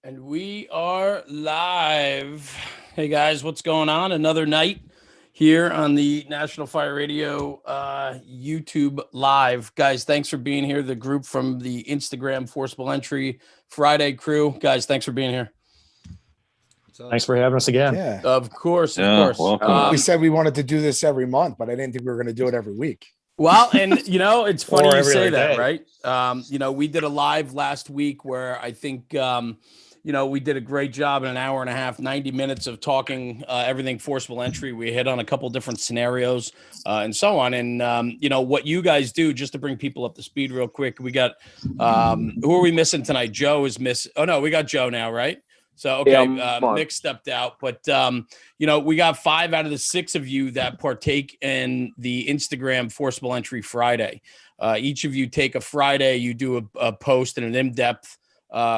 And we are live. Hey guys, what's going on? Another night here on the National Fire Radio YouTube live. Guys, thanks for being here. The group from the Instagram Forcible Entry Friday Crew. Guys, thanks for being here. Thanks for having us again. Yeah. Of course. Welcome. We said we wanted to do this every month, but I didn't think we were going to do it every week. Well, and it's funny you say that, day. Right? We did a live last week where I think we did a great job in an hour and a half, 90 minutes of talking everything forcible entry. We hit on a couple different scenarios and so on. And, what you guys do, just to bring people up to speed real quick, we got, who are we missing tonight? Joe is missing. Oh, no, we got Joe now, right? So, okay, Nick stepped out. But, we got 5 out of the 6 of you that partake in the Instagram Forcible Entry Friday. Each of you take a Friday, you do a post and an in-depth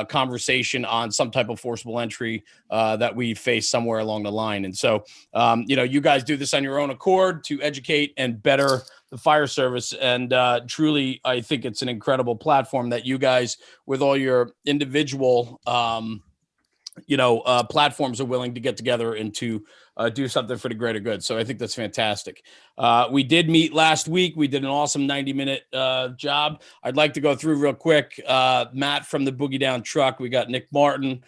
conversation on some type of forcible entry that we face somewhere along the line. And so, you guys do this on your own accord to educate and better the fire service. And truly, I think it's an incredible platform that you guys, with all your individual, platforms, are willing to get together and to do something for the greater good. So I think that's fantastic. We did meet last week. We did an awesome 90-minute job. I'd like to go through real quick. Matt from the Boogie Down Truck. We got Nick Martin,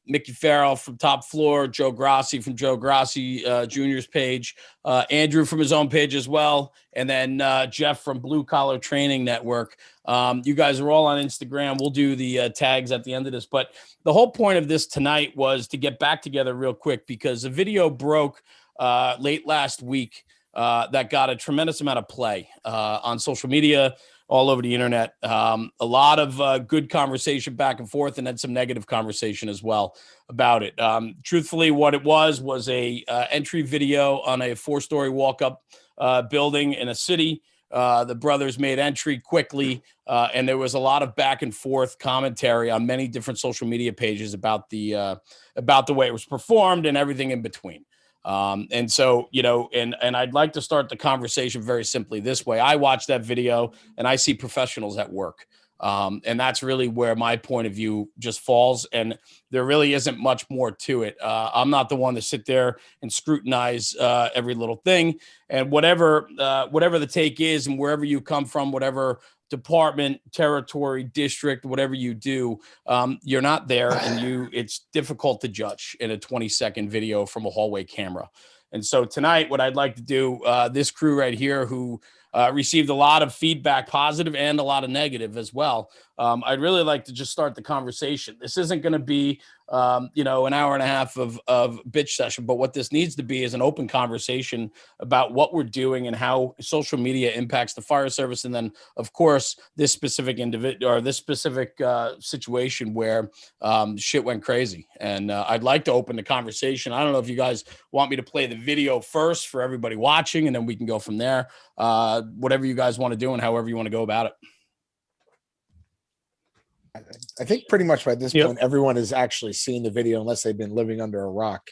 Mickey Farrell from Top Floor, Joe Grassi from Joe Grassi Jr.'s page, Andrew from his own page as well, and then Jeff from Blue Collar Training Network. You guys are all on Instagram. We'll do the tags at the end of this. But the whole point of this tonight was to get back together real quick because a video broke late last week that got a tremendous amount of play on social media, all over the internet. A lot of good conversation back and forth, and then some negative conversation as well about it. Truthfully, what it was a entry video on a 4-story walk-up building in a city. The brothers made entry quickly, and there was a lot of back and forth commentary on many different social media pages about the way it was performed and everything in between. And so, and I'd like to start the conversation very simply this way. I watched that video and I see professionals at work. And that's really where my point of view just falls. And there really isn't much more to it. I'm not the one to sit there and scrutinize every little thing. And whatever the take is and wherever you come from, whatever department, territory, district, whatever you do, you're not there, and it's difficult to judge in a 20-second video from a hallway camera. And so tonight, what I'd like to do, this crew right here who received a lot of feedback, positive and a lot of negative as well. I'd really like to just start the conversation. This isn't going to be, an hour and a half of bitch session, but what this needs to be is an open conversation about what we're doing and how social media impacts the fire service. And then, of course, this specific individual or this specific situation where shit went crazy. And I'd like to open the conversation. I don't know if you guys want me to play the video first for everybody watching, and then we can go from there. Whatever you guys want to do and however you want to go about it. I think pretty much by this point, everyone has actually seen the video unless they've been living under a rock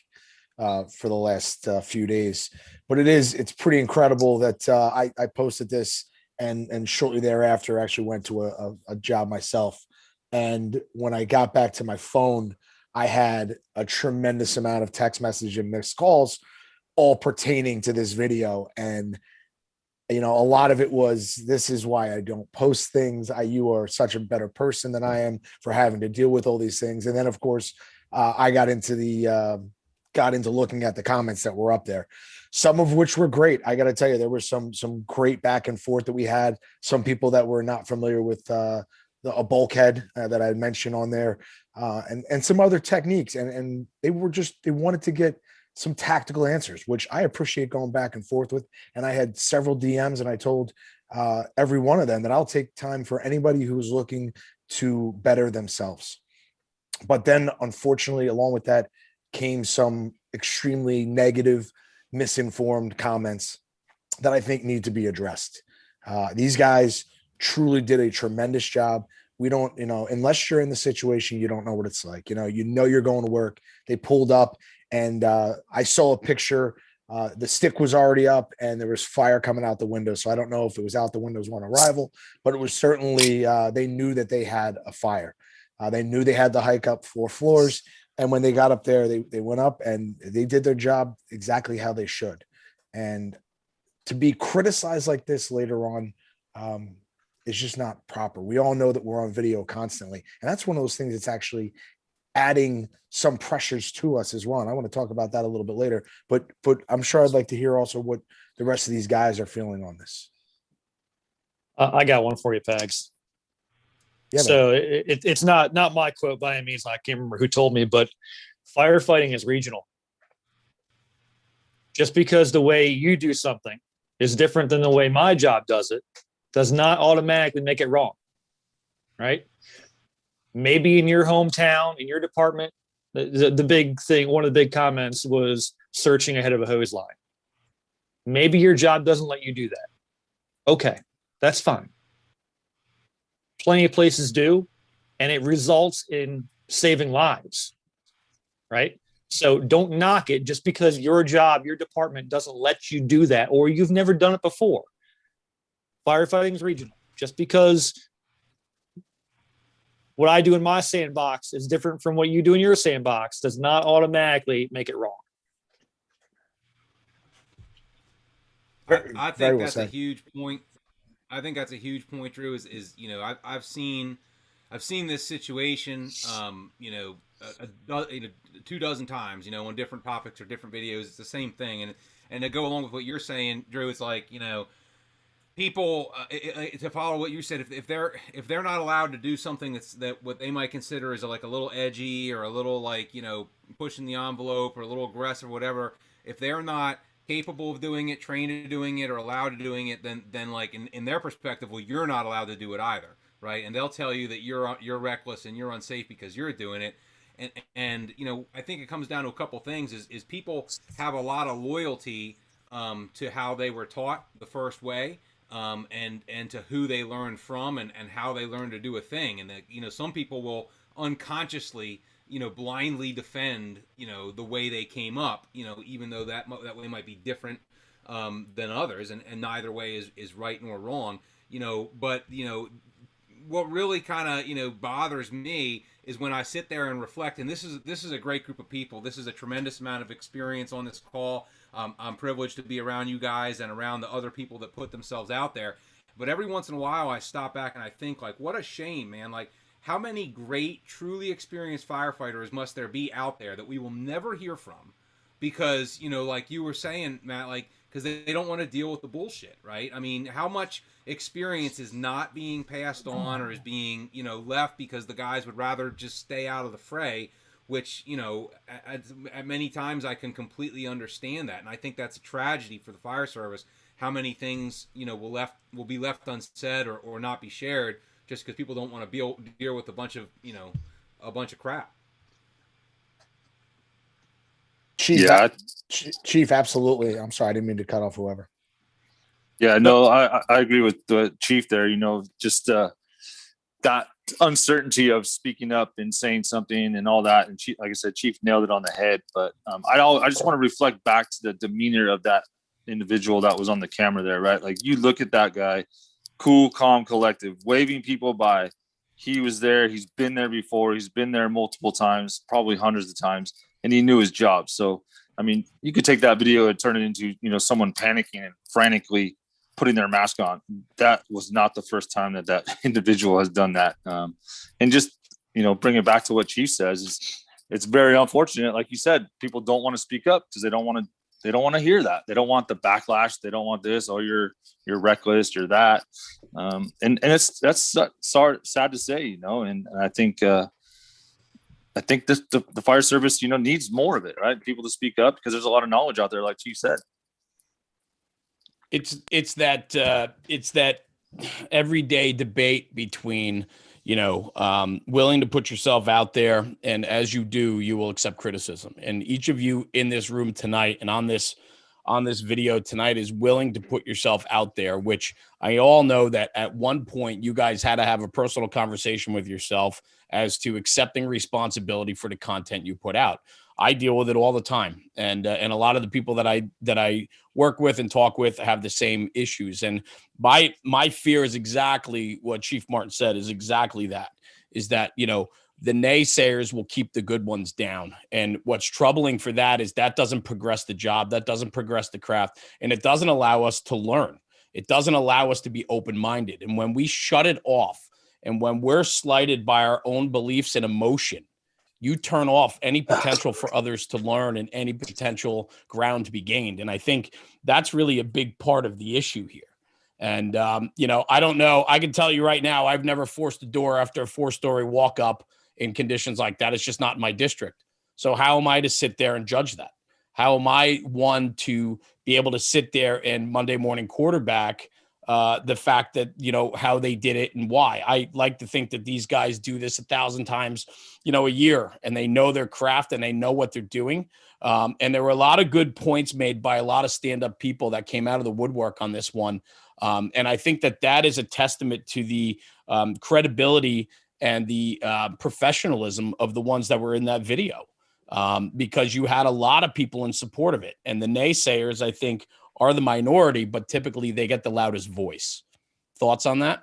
for the last few days. But it's pretty incredible that I posted this and shortly thereafter actually went to a job myself. And when I got back to my phone, I had a tremendous amount of text message and missed calls all pertaining to this video. And a lot of it was, this is why I don't post things. You are such a better person than I am for having to deal with all these things. And then, of course, I got into looking at the comments that were up there, some of which were great. I got to tell you, there was some great back and forth that we had. Some people that were not familiar with a bulkhead that I mentioned on there, and some other techniques. And they wanted to get some tactical answers, which I appreciate going back and forth with. And I had several DMs, and I told every one of them that I'll take time for anybody who's looking to better themselves. But then, unfortunately, along with that came some extremely negative, misinformed comments that I think need to be addressed. These guys truly did a tremendous job. We don't, unless you're in the situation, you don't know what it's like. You're going to work. They pulled up, and I saw a picture. The stick was already up, and there was fire coming out the window. So I don't know if it was out the windows on arrival, but it was certainly they knew that they had a fire. They knew they had to hike up 4 floors. And when they got up there, they went up and they did their job exactly how they should. And to be criticized like this later on is just not proper. We all know that we're on video constantly. And that's one of those things that's actually adding some pressures to us as well. And I want to talk about that a little bit later, but I'm sure I'd like to hear also what the rest of these guys are feeling on this. I got one for you, Pags. Yeah, so it's not my quote by any means. I can't remember who told me, but firefighting is regional. Just because the way you do something is different than the way my job does it, does not automatically make it wrong, right? Maybe in your hometown, in your department, the big thing, one of the big comments was searching ahead of a hose line. Maybe your job doesn't let you do that. Okay, that's fine. Plenty of places do, and it results in saving lives, right? So don't knock it just because your job, your department doesn't let you do that, or you've never done it before. Firefighting is regional. Just because what I do in my sandbox is different from what you do in your sandbox does not automatically make it wrong. I think that's a huge point. I think that's a huge point, Drew. Is you know, I've seen this situation, you know, 24 times, you know, on different topics or different videos. It's the same thing, and to go along with what you're saying, Drew, it's like, you know, people to follow what you said, if they're not allowed to do something that what they might consider is like a little edgy or a little, like, you know, pushing the envelope or a little aggressive or whatever, if they're not capable of doing it, trained to doing it, or allowed to doing it, then like in their perspective, well, you're not allowed to do it either, right? And they'll tell you that you're reckless and you're unsafe because you're doing it. And you know, I think it comes down to a couple things. Is people have a lot of loyalty to how they were taught the first way, and to who they learned from, and how they learned to do a thing. And that, you know, some people will unconsciously, you know, blindly defend, you know, the way they came up, you know, even though that way might be different than others, and neither way is right nor wrong, you know. But, you know, what really kind of, you know, bothers me is when I sit there and reflect, and this is a great group of people. This is a tremendous amount of experience on this call. I'm privileged to be around you guys and around the other people that put themselves out there. But every once in a while I stop back and I think, like, what a shame, man. Like, how many great, truly experienced firefighters must there be out there that we will never hear from because, you know, like you were saying, Matt, like, because they don't want to deal with the bullshit, right? I mean, how much experience is not being passed on or is being, you know, left because the guys would rather just stay out of the fray, which, you know, at many times I can completely understand that. And I think that's a tragedy for the fire service, how many things, you know, will be left unsaid or not be shared just because people don't want to deal with a bunch of crap. Chief, yeah. Chief, absolutely. I'm sorry, I didn't mean to cut off whoever. Yeah, no, I agree with the Chief there. You know, just that uncertainty of speaking up and saying something and all that. And Chief, like I said, Chief nailed it on the head. But I just want to reflect back to the demeanor of that individual that was on the camera there, right? Like, you look at that guy, cool, calm, collective, waving people by. He was there. He's been there before. He's been there multiple times, probably hundreds of times, and he knew his job. So, I mean, you could take that video and turn it into, you know, someone panicking and frantically putting their mask on. That was not the first time that individual has done that. And just, you know, bring it back to what Chief says, it's very unfortunate. Like you said, people don't want to speak up because they don't want to hear that. They don't want the backlash. They don't want this. Oh, you're reckless. You're that. And that's sad to say, you know. And I think the fire service, you know, needs more of it, right? People to speak up because there's a lot of knowledge out there, like Chief said. It's that everyday debate between, you know, willing to put yourself out there, and as you do, you will accept criticism. And each of you in this room tonight and on this video tonight is willing to put yourself out there, which I all know that at one point you guys had to have a personal conversation with yourself as to accepting responsibility for the content you put out. I deal with it all the time. And a lot of the people that I work with and talk with have the same issues. And my fear is exactly what Chief Martin said, is exactly that, is that, you know, the naysayers will keep the good ones down. And what's troubling for that is that doesn't progress the job, that doesn't progress the craft, and it doesn't allow us to learn. It doesn't allow us to be open-minded. And when we shut it off, and when we're slighted by our own beliefs and emotion, you turn off any potential for others to learn and any potential ground to be gained. And I think that's really a big part of the issue here. And, you know, I don't know. I can tell you right now, I've never forced a door after a 4-story walk up in conditions like that. It's just not in my district. So how am I to sit there and judge that? How am I one to be able to sit there and Monday morning quarterback the fact that, you know, how they did it and why? I like to think that these guys do this 1,000 times, you know, a year, and they know their craft and they know what they're doing. And there were a lot of good points made by a lot of stand-up people that came out of the woodwork on this one. And I think that that is a testament to the credibility and the professionalism of the ones that were in that video, because you had a lot of people in support of it. And the naysayers, I think, are the minority, but typically they get the loudest voice. Thoughts on that?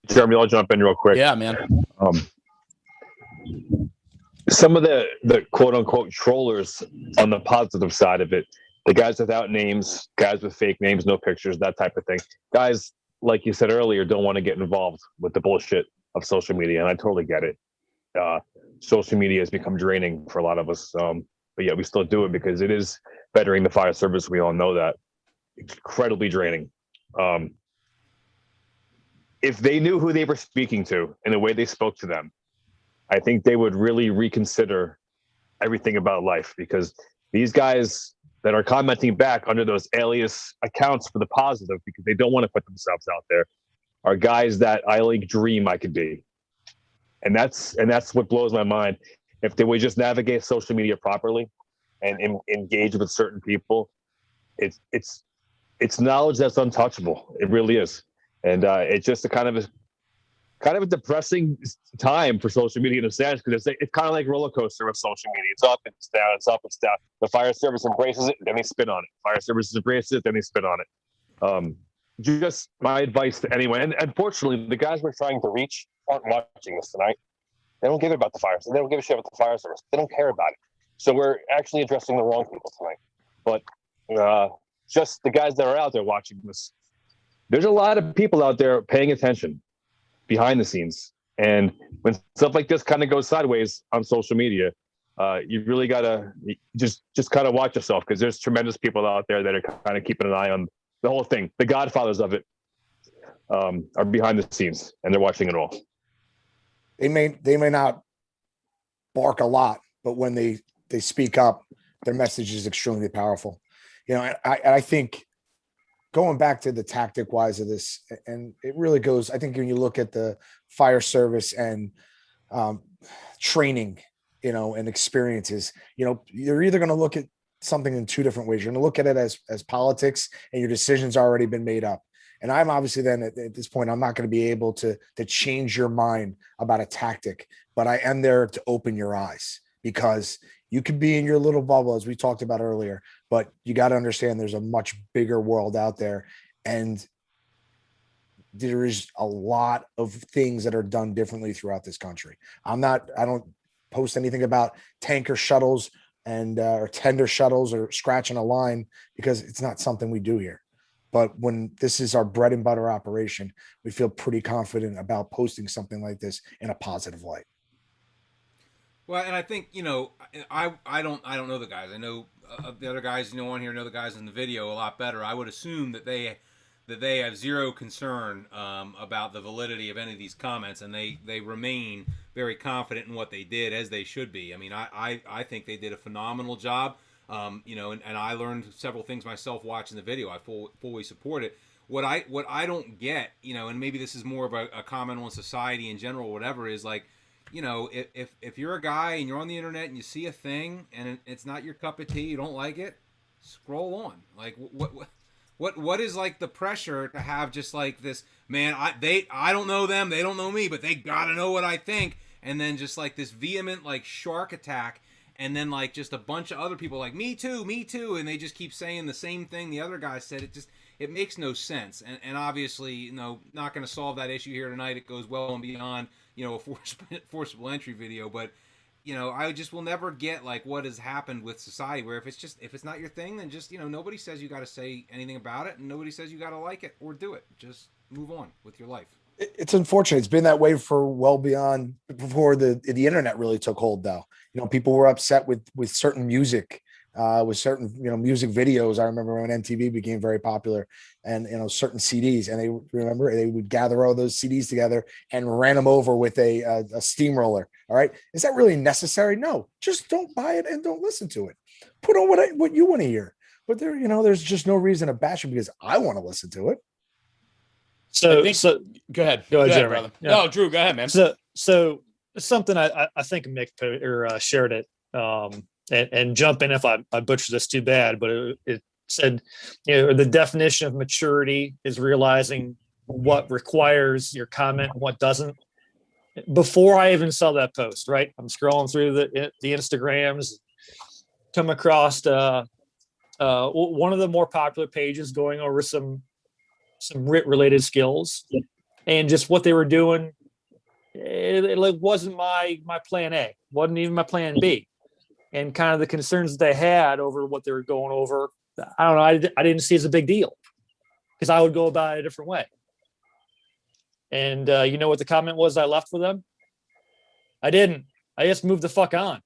Jeremy, I'll jump in real quick. Yeah, man. Some of the quote unquote trollers on the positive side of it, the guys without names, guys with fake names, no pictures, that type of thing. Guys, like you said earlier, don't want to get involved with the bullshit of social media, and I totally get it. Social media has become draining for a lot of us, but yeah, we still do it because it is bettering the fire service. We all know that. Incredibly draining. If they knew who they were speaking to and the way they spoke to them, I think they would really reconsider everything about life, because these guys that are commenting back under those alias accounts for the positive, because they don't want to put themselves out there, are guys that I like dream I could be. And that's what blows my mind. If they would just navigate social media properly and engage with certain people, it's knowledge that's untouchable. It really is. And it's just a kind of a depressing time for social media in a sense, because it's kind of like a roller coaster of social media. It's up, it's down, it's up, it's down. The fire service embraces it, then they spin on it. Fire service embraces it, then they spin on it. Just my advice to anyone, and unfortunately, the guys we're trying to reach aren't watching this tonight. They don't give a shit about the fire. They don't give a shit about the fire service. They don't care about it. So we're actually addressing the wrong people tonight. But just the guys that are out there watching this, there's a lot of people out there paying attention behind the scenes. And when stuff like this kind of goes sideways on social media, you really gotta just kind of watch yourself, because there's tremendous people out there that are kind of keeping an eye on the whole thing. The godfathers of it are behind the scenes, and they're watching it all. They may not bark a lot, but when they speak up, their message is extremely powerful. You know, I think going back to the tactic wise of this, and it really goes, I think when you look at the fire service and training, you know, and experiences, you know, you're either going to look at something in two different ways. You're going to look at it as politics, and your decision's already been made up. And I'm obviously then at this point, I'm not going to be able to change your mind about a tactic, but I am there to open your eyes, because you could be in your little bubble, as we talked about earlier, but you got to understand there's a much bigger world out there. And there is a lot of things that are done differently throughout this country. I don't post anything about tanker shuttles and or tender shuttles or scratching a line, because it's not something we do here. But when this is our bread and butter operation, we feel pretty confident about posting something like this in a positive light. Well, and I think, you know, I don't know the guys. I know the other guys, you know, on here know the guys in the video a lot better. I would assume that they have zero concern about the validity of any of these comments, and they remain very confident in what they did, as they should be. I mean, I think they did a phenomenal job. You know, and I learned several things myself watching the video. I fully support it. What I don't get, you know, and maybe this is more of a comment on society in general, whatever, is like, you know, if you're a guy and you're on the internet and you see a thing and it's not your cup of tea, you don't like it, scroll on. Like what is like the pressure to have just like this, man, I don't know them, they don't know me, but they gotta know what I think, and then just like this vehement like shark attack. And then, like, just a bunch of other people like, me too, and they just keep saying the same thing the other guy said. it makes no sense. And obviously, not going to solve that issue here tonight. It goes well and beyond, a forcible entry video, but I just will never get like what has happened with society, where if it's not your thing, then just, nobody says you got to say anything about it, and nobody says you got to like it or do it. Just move on with your life. It's unfortunate. It's been that way for well beyond before the internet really took hold, though. People were upset with certain music, with certain, music videos. I remember when MTV became very popular, and, certain CDs, and they would gather all those CDs together and ran them over with a steamroller. All right. Is that really necessary? No, just don't buy it and don't listen to it. Put on what you want to hear. But there's just no reason to bash it because I want to listen to it. So go ahead, Jeremy. Brother. Yeah. No, Drew, go ahead, man. So something I think Mick shared it, and jump in if I butcher this too bad, but it said, the definition of maturity is realizing what requires your comment and what doesn't. Before I even saw that post, right? I'm scrolling through the Instagrams, come across one of the more popular pages going over some RIT related skills, and just what they were doing. It wasn't my plan A, wasn't even my plan B, and kind of the concerns that they had over what they were going over. I don't know. I didn't see as a big deal because I would go about it a different way. And you know what the comment was I left with them? I didn't. I just moved the fuck on.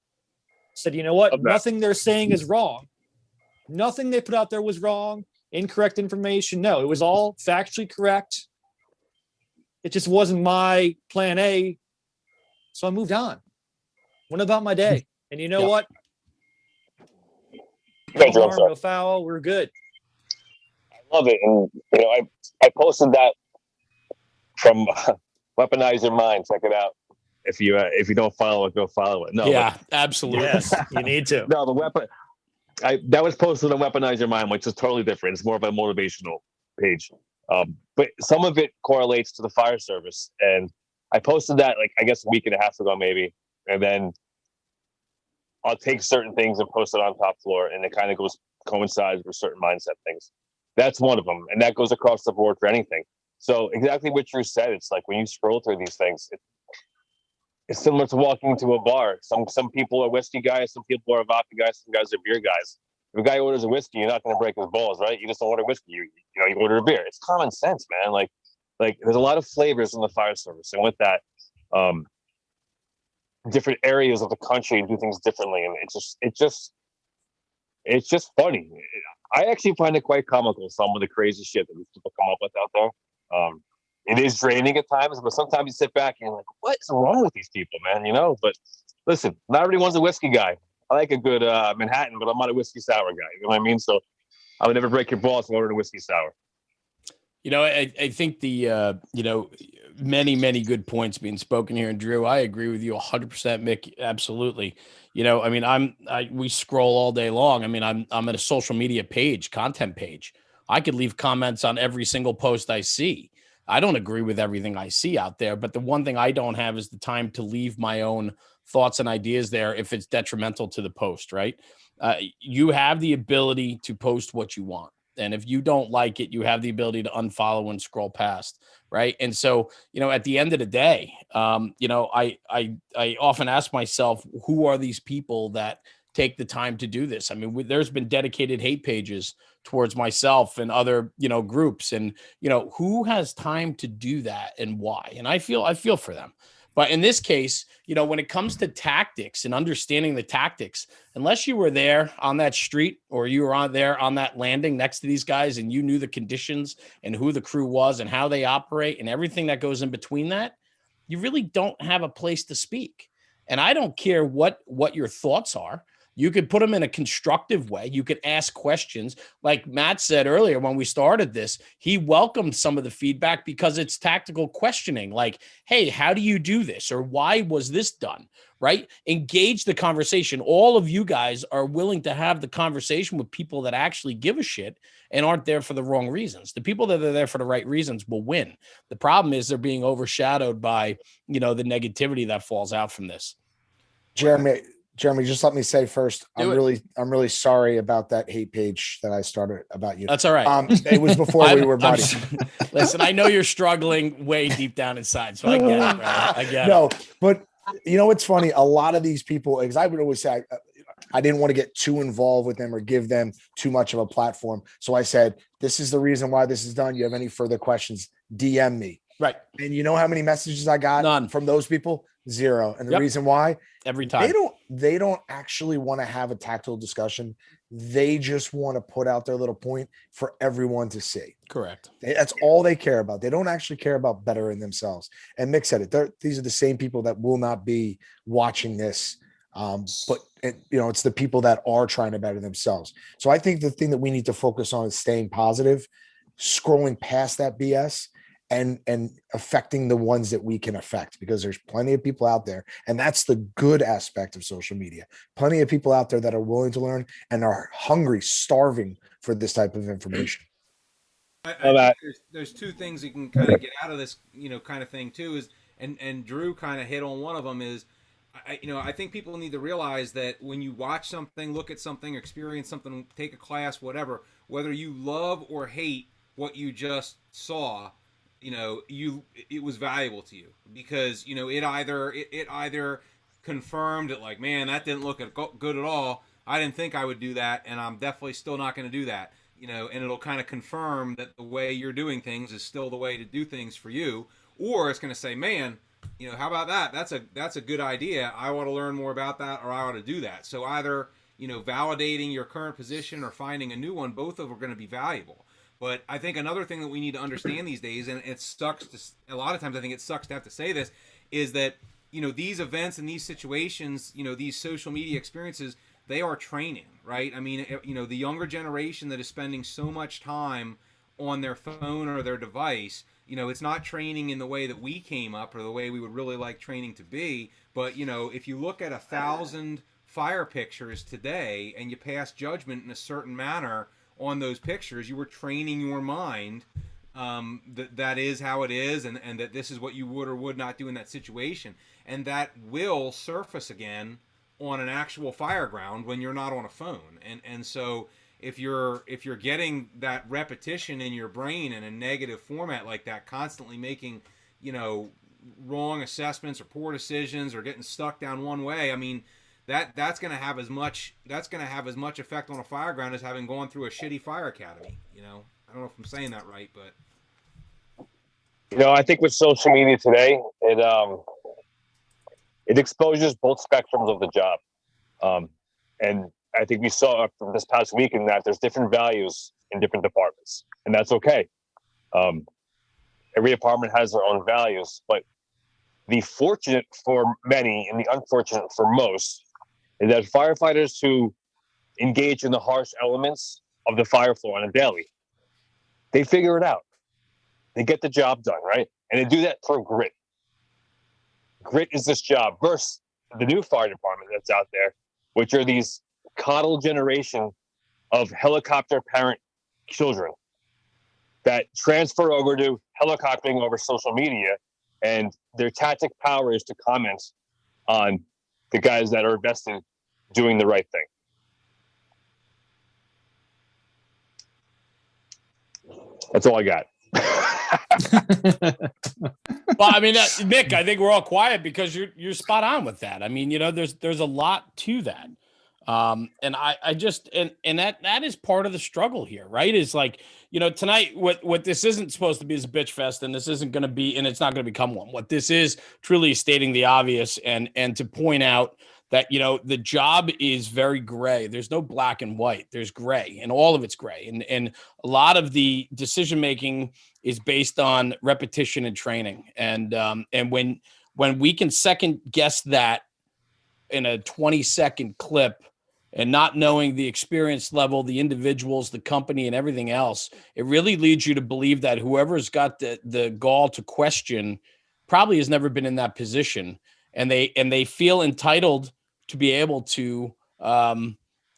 Said, you know what? Okay. Nothing they're saying is wrong. Nothing they put out there was wrong. Incorrect information. No, it was all factually correct. It just wasn't my plan A. So I moved on. Went about my day. And you know what? No harm, no foul. We're good. I love it. And, I posted that from Weaponize Your Mind. Check it out. If you don't follow it, go follow it. No, yeah, absolutely. Yes, you need to. No, the weapon. That was posted on Weaponize Your Mind, which is totally different. It's more of a motivational page. But some of it correlates to the fire service. And I posted that, I guess a week and a half ago, maybe. And then I'll take certain things and post it on Top Floor. And it kind of coincides with certain mindset things. That's one of them. And that goes across the board for anything. So exactly what Drew said. It's like when you scroll through these things, it's similar to walking into a bar. Some people are whiskey guys, some people are vodka guys, some guys are beer guys. If a guy orders a whiskey, you're not going to break his balls, right? You just don't order whiskey. You order a beer. It's common sense, man. Like there's a lot of flavors in the fire service, and with that, different areas of the country do things differently, and it's just funny. I actually find it quite comical, some of the crazy shit that these people come up with out there. It is draining at times, but sometimes you sit back and you're like, what is wrong with these people, man? But listen, not everyone's a whiskey guy. I like a good Manhattan, but I'm not a whiskey sour guy. You know what I mean? So I would never break your balls and order a whiskey sour. I think the, many, many good points being spoken here. And Drew, I agree with you 100%, Mick. Absolutely. We scroll all day long. I'm at a social media page, content page. I could leave comments on every single post I see. I don't agree with everything I see out there, but the one thing I don't have is the time to leave my own thoughts and ideas there if it's detrimental to the post, right? You have the ability to post what you want. And if you don't like it, you have the ability to unfollow and scroll past, right? And so, at the end of the day, I often ask myself, who are these people that take the time to do this? There's been dedicated hate pages towards myself and other, groups, and, who has time to do that and why? And I feel for them. But in this case, when it comes to tactics and understanding the tactics, unless you were there on that street or you were there on that landing next to these guys and you knew the conditions and who the crew was and how they operate and everything that goes in between that, you really don't have a place to speak. And I don't care what your thoughts are. You could put them in a constructive way. You could ask questions. Like Matt said earlier, when we started this, he welcomed some of the feedback because it's tactical questioning. Like, hey, how do you do this? Or why was this done? Right? Engage the conversation. All of you guys are willing to have the conversation with people that actually give a shit and aren't there for the wrong reasons. The people that are there for the right reasons will win. The problem is they're being overshadowed by, the negativity that falls out from this. Jeremy, Jeremy, just let me say first, Do I'm really sorry about that hate page that I started about you. That's all right. It was before we were buddies. Listen, I know you're struggling way deep down inside, so I get it, brother. I get it. But you know what's funny? A lot of these people, because I would always say I didn't want to get too involved with them or give them too much of a platform. So I said, this is the reason why this is done. You have any further questions, DM me. Right. And you know how many messages I got? None. From those people? Zero. And the reason why? Every time. They don't actually want to have a tactile discussion. They just want to put out their little point for everyone to see. Correct. That's all they care about. They don't actually care about bettering themselves. And Mick said it. These are the same people that will not be watching this. But it's the people that are trying to better themselves. So I think the thing that we need to focus on is staying positive, scrolling past that BS, and affecting the ones that we can affect, because there's plenty of people out there. And that's the good aspect of social media. Plenty of people out there that are willing to learn and are hungry, starving for this type of information. I think there's two things you can kind of get out of this, kind of thing too, is, and Drew kind of hit on one of them, is, I think people need to realize that when you watch something, look at something, experience something, take a class, whatever, whether you love or hate what you just saw, it was valuable to you, because it either confirmed it, like, man, that didn't look good at all. I didn't think I would do that, and I'm definitely still not going to do that. And it'll kind of confirm that the way you're doing things is still the way to do things for you. Or it's going to say, man, how about that? That's a good idea. I want to learn more about that, or I ought to do that. So either, validating your current position or finding a new one, both of them are going to be valuable. But I think another thing that we need to understand these days, and it sucks a lot of times I think it sucks to have to say this, is that, these events and these situations, these social media experiences, they are training, right? I mean, the younger generation that is spending so much time on their phone or their device, it's not training in the way that we came up or the way we would really like training to be. But, if you look at 1,000 fire pictures today and you pass judgment in a certain manner on those pictures, you were training your mind that is how it is, and that this is what you would or would not do in that situation. And that will surface again on an actual fire ground when you're not on a phone. And so if you're getting that repetition in your brain in a negative format like that, constantly making, wrong assessments or poor decisions or getting stuck down one way, I mean, that's going to have as much effect on a fire ground as having gone through a shitty fire academy. I don't know if I'm saying that right, but I think with social media today, it exposes both spectrums of the job. And I think we saw from this past weekend that there's different values in different departments, and that's okay. Every department has their own values, but the fortunate for many and the unfortunate for most is that firefighters who engage in the harsh elements of the fire floor on a daily, they figure it out. They get the job done, right? And they do that through grit. Grit is this job versus the new fire department that's out there, which are these coddled generation of helicopter parent children that transfer over to helicoptering over social media, and their tactic power is to comment on the guys that are invested doing the right thing. That's all I got. Well, I mean, Nick, I think we're all quiet because you're spot on with that. I mean, there's a lot to that. And I just, and that is part of the struggle here, right? Is like, tonight, what this isn't supposed to be is a bitch fest, and this isn't going to be, and it's not going to become one. What this is truly stating the obvious, and to point out that, the job is very gray. There's no black and white. There's gray, and all of it's gray. And a lot of the decision-making is based on repetition and training. And when we can second guess that in a 20-second clip, and not knowing the experience level, the individuals, the company, and everything else, it really leads you to believe that whoever's got the gall to question probably has never been in that position. And they feel entitled to be able to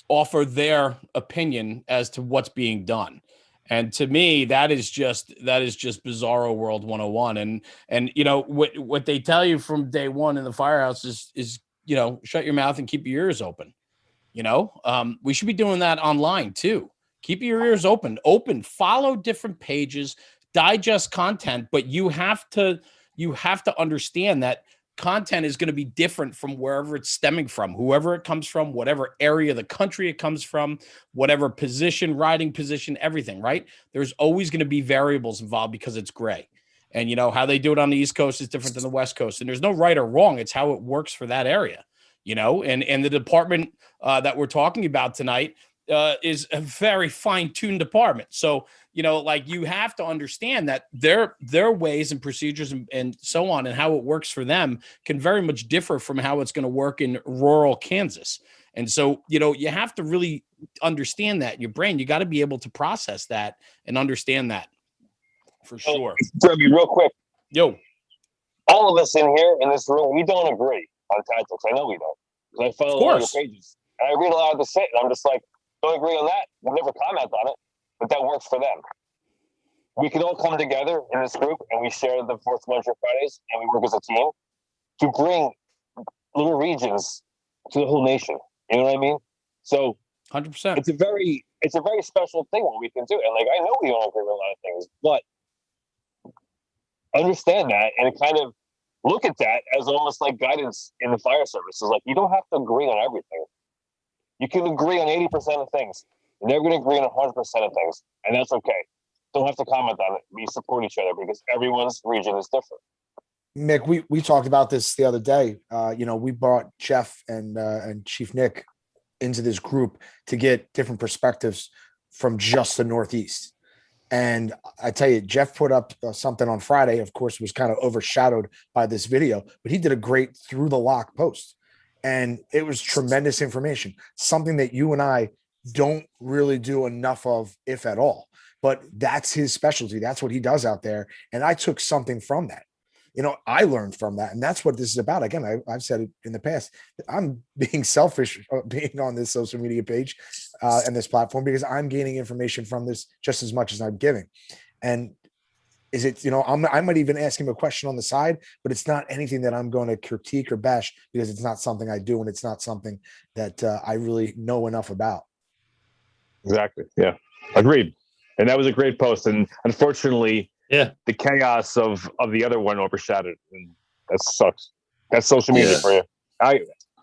offer their opinion as to what's being done. And to me, that is just Bizarro World 101. And what they tell you from day one in the firehouse is shut your mouth and keep your ears open. We should be doing that online too. Keep your ears open, follow different pages, digest content, but you have to understand that content is going to be different from wherever it's stemming from, whoever it comes from, whatever area of the country it comes from, whatever position, riding position, everything, right? There's always going to be variables involved because it's gray. And how they do it on the East Coast is different than the West Coast. And there's no right or wrong. It's how it works for that area, and the department that we're talking about tonight is a very fine-tuned department. So, you have to understand that their ways and procedures and so on and how it works for them can very much differ from how it's going to work in rural Kansas. And so, you have to really understand that in your brain. You got to be able to process that and understand that for sure. Jeremy, real quick. Yo. All of us in here in this room, we don't agree on tactics. I know we don't. Because I follow a lot of pages. And I read a lot of the shit, and I'm just like, don't agree on that. We'll never comment on it. But that works for them. We can all come together in this group and we share the Forcible Entry Fridays and we work as a team to bring little regions to the whole nation. You know what I mean? So 100%. It's a very special thing what we can do. And I know we don't agree with a lot of things, but understand that and kind of look at that as almost like guidance in the fire service. It's like you don't have to agree on everything. You can agree on 80% of things. You're never going to agree on 100% of things, and that's okay. Don't have to comment on it. We support each other because everyone's region is different. Mick, we talked about this the other day. We brought Jeff and Chief Nick into this group to get different perspectives from just the Northeast. And I tell you, Jeff put up something on Friday, of course, was kind of overshadowed by this video, but he did a great through the lock post. And it was tremendous information, something that you and I don't really do enough of, if at all. But that's his specialty. That's what he does out there. And I took something from that. I learned from that. And that's what this is about. Again, I've said it in the past. I'm being selfish being on this social media page and this platform because I'm gaining information from this just as much as I'm giving. And is it, I might even ask him a question on the side, but it's not anything that I'm going to critique or bash because it's not something I do. And it's not something that I really know enough about. Exactly. Yeah. Agreed. And that was a great post. And unfortunately, the chaos of the other one overshadowed. And that sucks. That's social media for you.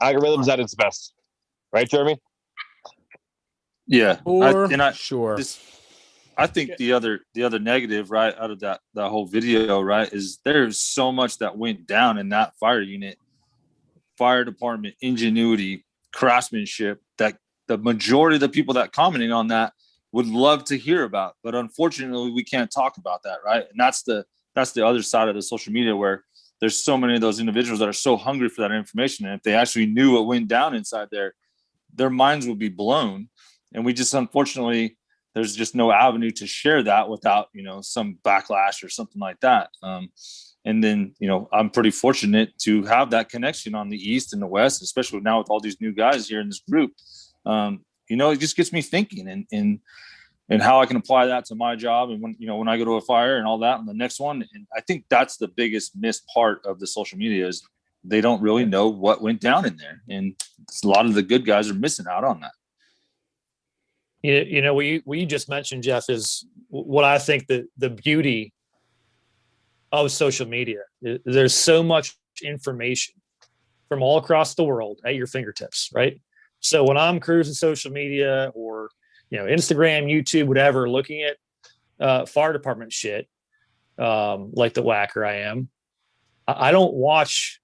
Algorithms at its best. Right, Jeremy? Yeah. Sure. I think the other negative, right, out of that whole video, right, is there's so much that went down in that fire unit, fire department ingenuity, craftsmanship that the majority of the people that commenting on that would love to hear about. But unfortunately, we can't talk about that, right? And that's the other side of the social media where there's so many of those individuals that are so hungry for that information. And if they actually knew what went down inside there, their minds would be blown. And we just, unfortunately, there's just no avenue to share that without, some backlash or something like that. And then, I'm pretty fortunate to have that connection on the East and the West, especially now with all these new guys here in this group. It just gets me thinking and how I can apply that to my job. And when I go to a fire and all that and the next one, and I think that's the biggest missed part of the social media is they don't really know what went down in there. And a lot of the good guys are missing out on that. What you just mentioned, Jeff, is what I think the beauty of social media. There's so much information from all across the world at your fingertips, right? So when I'm cruising social media or, Instagram, YouTube, whatever, looking at fire department shit, like the whacker I am, I don't watch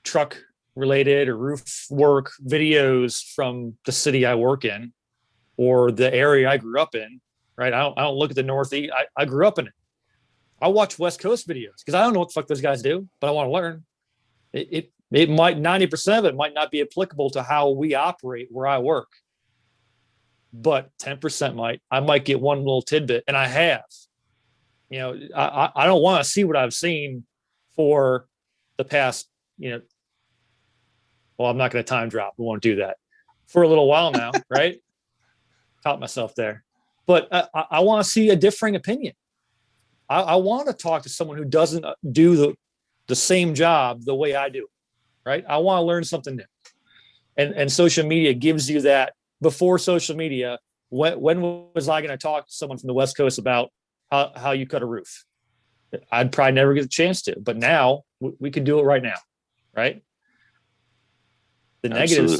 truck related or roof work videos from the city I work in or the area I grew up in, right? I don't look at the Northeast. I grew up in it. I watch West Coast videos because I don't know what the fuck those guys do, but I want to learn. It might 90% of it might not be applicable to how we operate where I work, but 10% I might get one little tidbit, and I have. I don't want to see what I've seen for the past, well, I'm not going to time drop. We won't do that for a little while now, right? Caught myself there, but I want to see a differing opinion. I want to talk to someone who doesn't do the same job the way I do, right? I want to learn something new. And social media gives you that. Before social media, when was I going to talk to someone from the West Coast about how you cut a roof? I'd probably never get a chance to, but now we can do it right now, right? The negative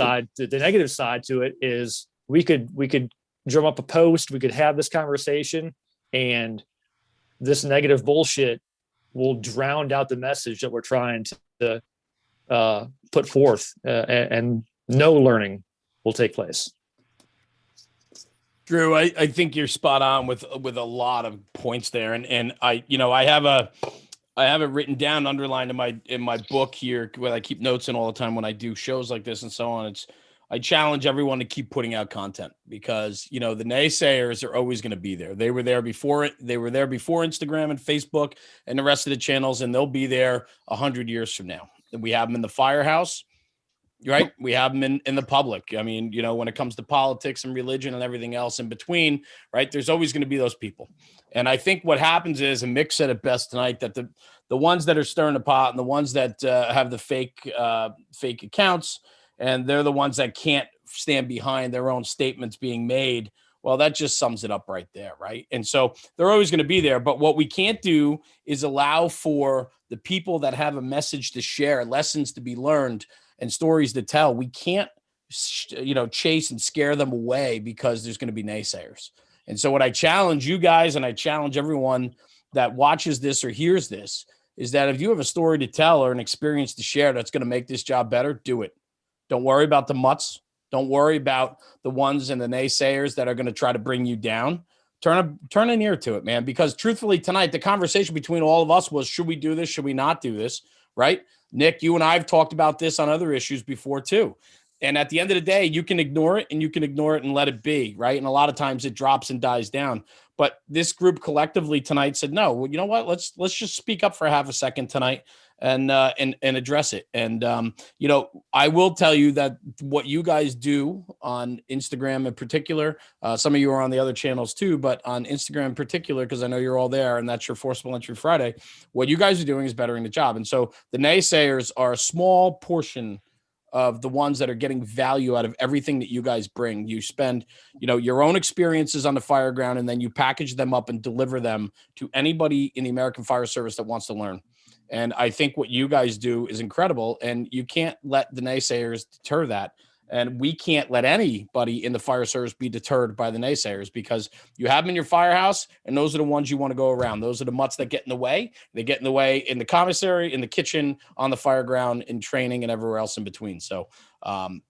side to it is we could drum up a post, we could have this conversation, and this negative bullshit will drown out the message that we're trying to put forth, and no learning will take place. Drew, I think you're spot on with a lot of points there, and I have it written down, underlined in my book here, where I keep notes in all the time when I do shows like this and so on. I challenge everyone to keep putting out content, because the naysayers are always going to be there. They were there before it. They were there before Instagram and Facebook and the rest of the channels, and they'll be there 100 years from now. And we have them in the firehouse. Right. We have them in the public. I mean, when it comes to politics and religion and everything else in between, right, there's always going to be those people. And I think what happens is, and Mick said it best tonight, that the ones that are stirring the pot and the ones that have the fake accounts, and they're the ones that can't stand behind their own statements being made. Well, that just sums it up right there. Right. And so they're always going to be there. But what we can't do is allow for the people that have a message to share, lessons to be learned, and stories to tell. We can't, chase and scare them away because there's going to be naysayers. And so what I challenge you guys, and I challenge everyone that watches this or hears this, is that if you have a story to tell or an experience to share that's going to make this job better, do it. Don't worry about the mutts. Don't worry about the ones and the naysayers that are going to try to bring you down. Turn an ear to it, man, because truthfully tonight, the conversation between all of us was, should we do this? Should we not do this? Right? Nick, you and I have talked about this on other issues before too. And at the end of the day, you can ignore it and let it be, right? And a lot of times it drops and dies down. But this group collectively tonight said, no, well, you know what? Let's just speak up for half a second tonight and address it. And, I will tell you that what you guys do on Instagram in particular, some of you are on the other channels too, but on Instagram in particular, because I know you're all there and that's your Forcible Entry Friday, what you guys are doing is bettering the job. And so the naysayers are a small portion of the ones that are getting value out of everything that you guys bring. You spend, your own experiences on the fire ground, and then you package them up and deliver them to anybody in the American Fire Service that wants to learn. And I think what you guys do is incredible, and you can't let the naysayers deter that. And we can't let anybody in the fire service be deterred by the naysayers, because you have them in your firehouse, and those are the ones you want to go around. Those are the mutts that get in the way. They get in the way in the commissary, in the kitchen, on the fire ground, in training, and everywhere else in between. So,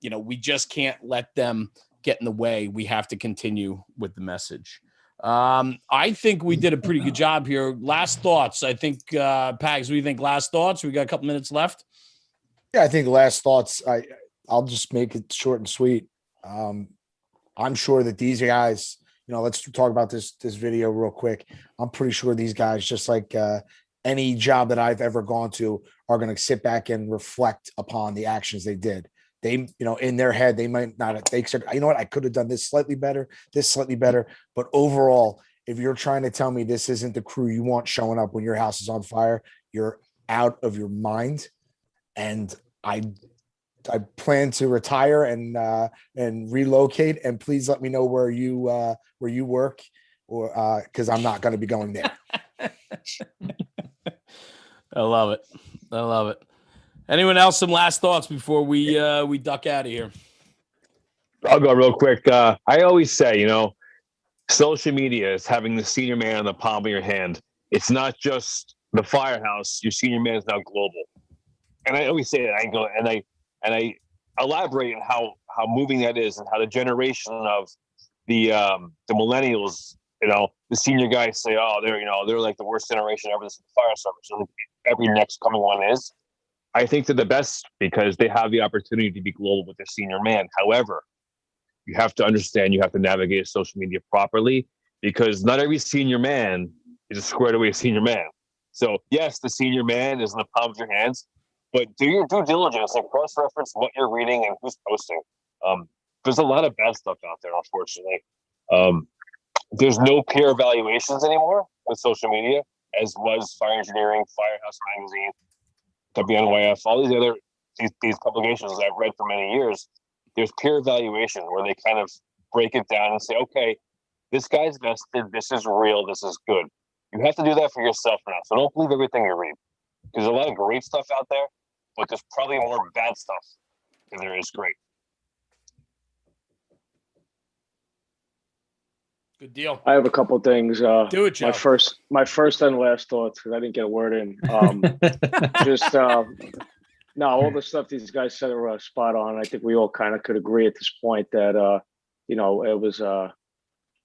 we just can't let them get in the way. We have to continue with the message. I think we did a pretty good job here. Last thoughts. I think, Pags, what do you think? Last thoughts? We got a couple minutes left. Yeah, I think last thoughts. I'll just make it short and sweet. I'm sure that these guys, let's talk about this video real quick. I'm pretty sure these guys, just like any job that I've ever gone to, are going to sit back and reflect upon the actions they did. They, in their head, they might not, they said, you know what, I could have done this slightly better. But overall, if you're trying to tell me this isn't the crew you want showing up when your house is on fire, you're out of your mind. And I plan to retire and relocate, and please let me know where you work, or because I'm not going to be going there. I love it. Anyone else some last thoughts before we duck out of here? I'll go real quick. I always say, social media is having the senior man on the palm of your hand. It's not just the firehouse. Your senior man is now global. And I always say that. I elaborate on how moving that is, and how the generation of the millennials, the senior guys say, oh, they're like the worst generation ever. This is the fire service. And every next coming one is. I think they're the best because they have the opportunity to be global with their senior man. However, you have to understand, you have to navigate social media properly, because not every senior man is a squared away senior man. So yes, the senior man is in the palm of your hands, but do your due diligence and cross-reference what you're reading and who's posting. There's a lot of bad stuff out there, unfortunately. There's no peer evaluations anymore with social media, as was Fire Engineering, Firehouse Magazine, WNYF, all these other these publications that I've read for many years, there's peer evaluation where they kind of break it down and say, okay, this guy's vested, this is real, this is good. You have to do that for yourself now. So don't believe everything you read. There's a lot of great stuff out there, but there's probably more bad stuff than there is great. Good deal. I have a couple things. Do it, Joe. My first and last thoughts, because I didn't get a word in. No, all the stuff these guys said are spot on. I think we all kind of could agree at this point that it was a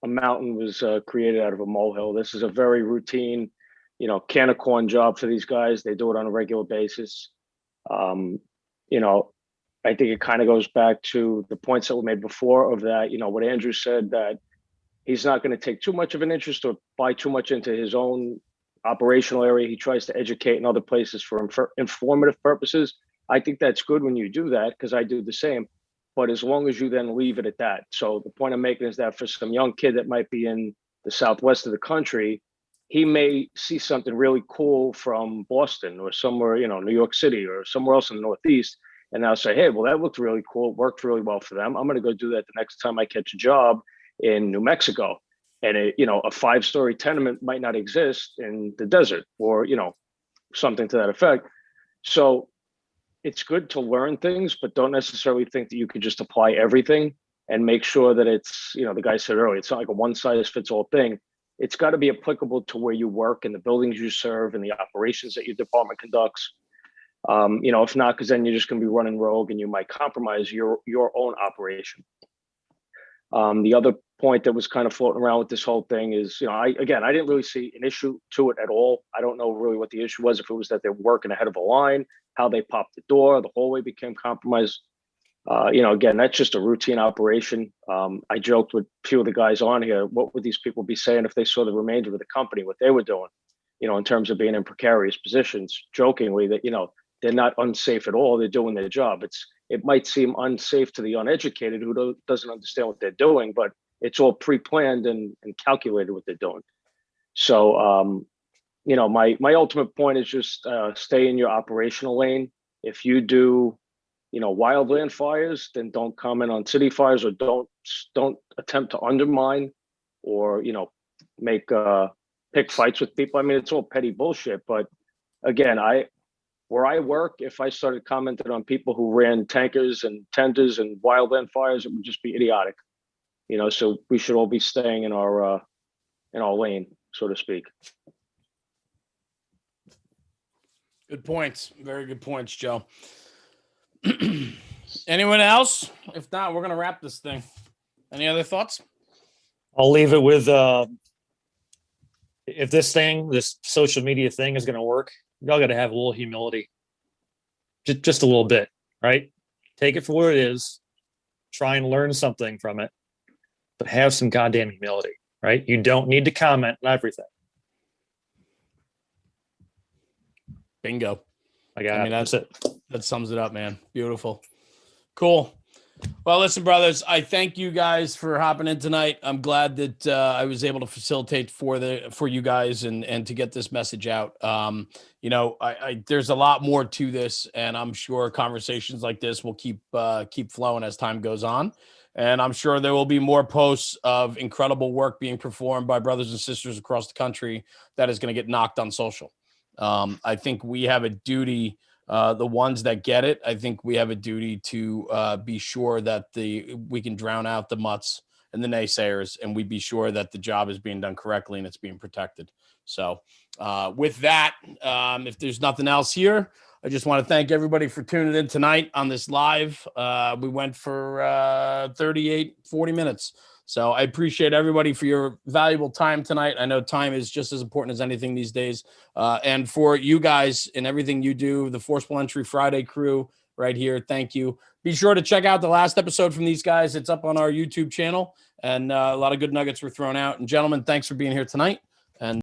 mountain was created out of a molehill. This is a very routine, can of corn job for these guys. They do it on a regular basis. I think it kind of goes back to the points that were made before of that, what Andrew said, that he's not going to take too much of an interest or buy too much into his own operational area. He tries to educate in other places for informative purposes. I think that's good when you do that, because I do the same. But as long as you then leave it at that. So the point I'm making is that for some young kid that might be in the Southwest of the country, he may see something really cool from Boston or somewhere, New York City or somewhere else in the Northeast. And I'll say, hey, well, that looked really cool. It worked really well for them. I'm going to go do that the next time I catch a job in New Mexico. And a 5-story tenement might not exist in the desert, or, something to that effect. So it's good to learn things, but don't necessarily think that you could just apply everything, and make sure that it's, the guy said earlier, it's not like a one-size-fits-all thing. It's got to be applicable to where you work and the buildings you serve and the operations that your department conducts. If not, because then you're just going to be running rogue and you might compromise your own operation. The other point that was kind of floating around with this whole thing is, I didn't really see an issue to it at all. I don't know really what the issue was, if it was that they're working ahead of a line, how they popped the door, the hallway became compromised. Again, that's just a routine operation. I joked with a few of the guys on here, what would these people be saying if they saw the remainder of the company, what they were doing, in terms of being in precarious positions, jokingly that, they're not unsafe at all. They're doing their job. It might seem unsafe to the uneducated who doesn't understand what they're doing, but it's all pre-planned and calculated what they're doing. So, my ultimate point is just stay in your operational lane. If you do, wildland fires, then don't comment on city fires, or don't attempt to undermine or, pick fights with people. I mean, it's all petty bullshit. But again, where I work, if I started commenting on people who ran tankers and tenders and wildland fires, it would just be idiotic. So we should all be staying in our lane, so to speak. Good points. Very good points, Joe. Anyone else? If not, we're going to wrap this thing. Any other thoughts? I'll leave it with, if this social media thing is going to work, y'all got to have a little humility, just a little bit, right? Take it for what it is. Try and learn something from it, but have some goddamn humility, right? You don't need to comment on everything. Bingo. That's it. That sums it up, man. Beautiful. Cool. Well, listen, brothers, I thank you guys for hopping in tonight. I'm glad that I was able to facilitate for you guys and to get this message out. There's a lot more to this, and I'm sure conversations like this will keep flowing as time goes on. And I'm sure there will be more posts of incredible work being performed by brothers and sisters across the country that is going to get knocked on social. I think we have a duty. The ones that get it, I think we have a duty to be sure that we can drown out the mutts and the naysayers, and we be sure that the job is being done correctly and it's being protected. So with that, if there's nothing else here, I just want to thank everybody for tuning in tonight on this live. We went for 40 minutes. So I appreciate everybody for your valuable time tonight. I know time is just as important as anything these days. And for you guys and everything you do, the Forcible Entry Friday crew right here, thank you. Be sure to check out the last episode from these guys. It's up on our YouTube channel, and a lot of good nuggets were thrown out. And gentlemen, thanks for being here tonight.